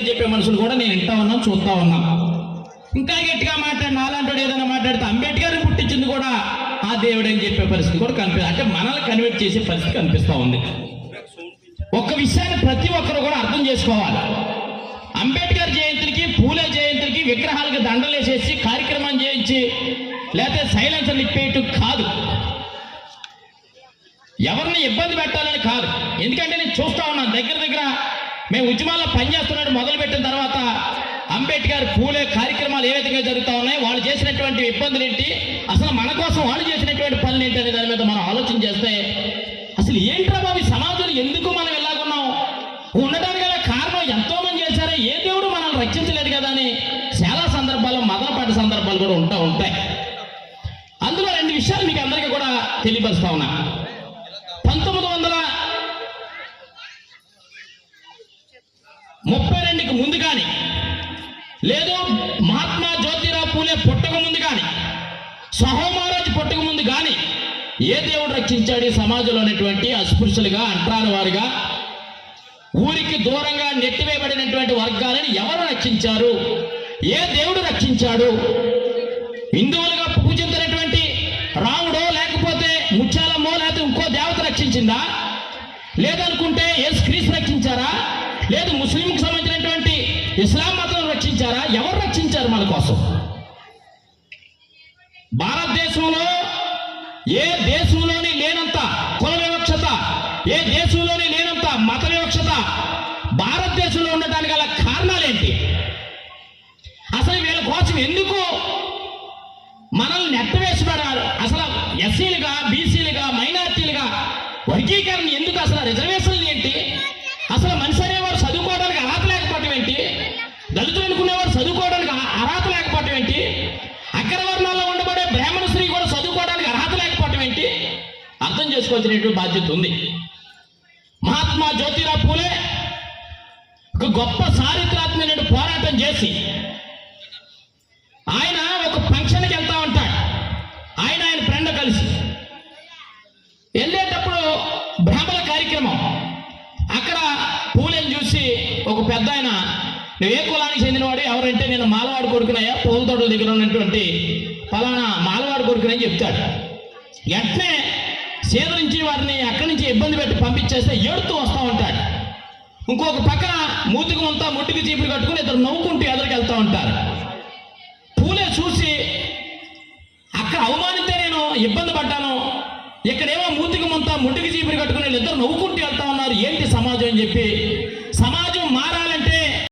చెప్పే మనుషులు కూడా నేను వింటా ఉన్నాం, చూస్తా ఉన్నాం. ఇంకా గట్టిగా మాట్లాడి నాలాంటి ఏదైనా మాట్లాడితే అంబేద్కర్ పుట్టించింది కూడా ఆ దేవుడు అని చెప్పే పరిస్థితి కూడా అంటే మనల్ని కన్వర్ట్ చేసే పరిస్థితి కనిపిస్తూ ఉంది. ఒక్క విషయాన్ని ప్రతి ఒక్కరు కూడా అర్థం చేసుకోవాలి. అంబేద్కర్ జయంతికి, పూలే జయంతికి విగ్రహాలకు దండలేసేసి కార్యక్రమం చేయించి లేకపోతే సైలెన్సర్ నిప్పేయటం కాదు, ఎవరిని ఇబ్బంది పెట్టాలని కాదు. ఎందుకంటే నేను చూస్తా ఉన్నాను, దగ్గర మేము ఉద్యమాల్లో పనిచేస్తున్నాడు మొదలుపెట్టిన తర్వాత అంబేద్కర్, పూలే కార్యక్రమాలు ఏ విధంగా జరుగుతూ ఉన్నాయి, వాళ్ళు చేసినటువంటి ఇబ్బందులు ఏంటి, అసలు మన కోసం వాళ్ళు చేసినటువంటి పనులు ఏంటి అనే దాని మీద మనం ఆలోచన చేస్తే అసలు ఏంట్రా బాబు సమాజంలో ఎందుకు మనం ఇలాగున్నాం, ఉండడానికి గల కారణం ఎంతో మంది చేశారో, ఏ దేవుడు మనల్ని రక్షించలేదు కదా అని చాలా సందర్భాల్లో మదనపాటి సందర్భాలు కూడా ఉంటాయి. అందులో రెండు విషయాలు మీకు అందరికీ కూడా తెలియపరుస్తా ఉన్నా. 1932కి ముందు కానీ లేదు మహాత్మా జ్యోతిరావు పూలే పుట్టక ముందు కానీ సహోమహారాజు పుట్టక ముందు కానీ ఏ దేవుడు రక్షించాడు ఈ సమాజంలో ఉన్నటువంటి అస్పృశ్యులుగా, అంటరాని వారుగా, ఊరికి దూరంగా నెట్టివేయబడినటువంటి వర్గాలను ఎవరు రక్షించారు? ఏ దేవుడు రక్షించాడు? హిందువులుగా పూజించినటువంటి రాముడో లేకపోతే ముత్యాలమ్మో లేకపోతే ఇంకో దేవత రక్షించిందా? లేదనుకుంటే యేసుక్రీస్తు రక్షించారా? లేదు ముస్లింకి సంబంధించినటువంటి ఇస్లాం మతం రక్షించారా? ఎవరు రక్షించారు మన కోసం? భారతదేశంలో ఏ దేశంలోని లేనంత కుల వివక్షత, ఏ దేశంలోని లేనంత మత వివక్షత భారతదేశంలో ఉండటానికి గల కారణాలేంటి? అసలు వీళ్ళ కోసం ఎందుకు మనల్ని నెట్టవేసిపడారు? అసలు ఎస్సీలుగా, బీసీలుగా, మైనార్టీలుగా వర్గీకరణ ఎందుకు? అసలు రిజర్వేషన్లు ఏంటి? అసలు మనిషి అనేవాడు చదువుకోవడానికి అర్హత లేకపోవటం ఏంటి? దళితులు అనుకునేవాడు చదువుకోవడానికి అర్హత లేకపోవటం ఏంటి? అగ్రవర్ణాల్లో ఉండబడే బ్రాహ్మణ స్త్రీ కూడా చదువుకోవడానికి అర్హత లేకపోవటం ఏంటి? అర్థం చేసుకోవాల్సినటువంటి బాధ్యత ఉంది. మహాత్మా జ్యోతిరావు పూలే ఒక గొప్ప చారిత్రాత్మకమైన పోరాటం చేసి ఆయన ఒక ఫంక్షన్కి వెళ్తా ఉంటాడు. ఆయన ఫ్రెండ్ కలిసి వెళ్ళేటప్పుడు బ్రాహ్మణ కార్యక్రమం, అక్కడ పూలను చూసి ఒక పెద్ద ఆయన, నువ్వు ఏ కులానికి చెందినవాడు? ఎవరంటే నేను మాలవాడు కొడుకునయ్యా, పూల తోటల దగ్గర ఉన్నటువంటి ఫలానా మాలవాడు కొడుకునని చెప్తాడు. వెంటనే సేదరించి వారిని అక్కడి నుంచి ఇబ్బంది పెట్టి పంపించేస్తే ఏడుతూ వస్తూ ఉంటాడు. ఇంకొక పక్కన మూతికి ముంతా ముట్టికి చీపులు కట్టుకుని ఇద్దరు నవ్వుకుంటూ ఎదురుకి వెళ్తూ ఉంటారు. పూలే చూసి అక్కడ అవమానితే నేను ఇబ్బంది పడ్డాను, ఇక్కడేమో మూతికి ముంతా ముట్టికి చీపులు కట్టుకుని ఇద్దరు నవ్వుకుంటూ వెళ్తా ఉన్నారు, ఏంటి సమాజం అని చెప్పి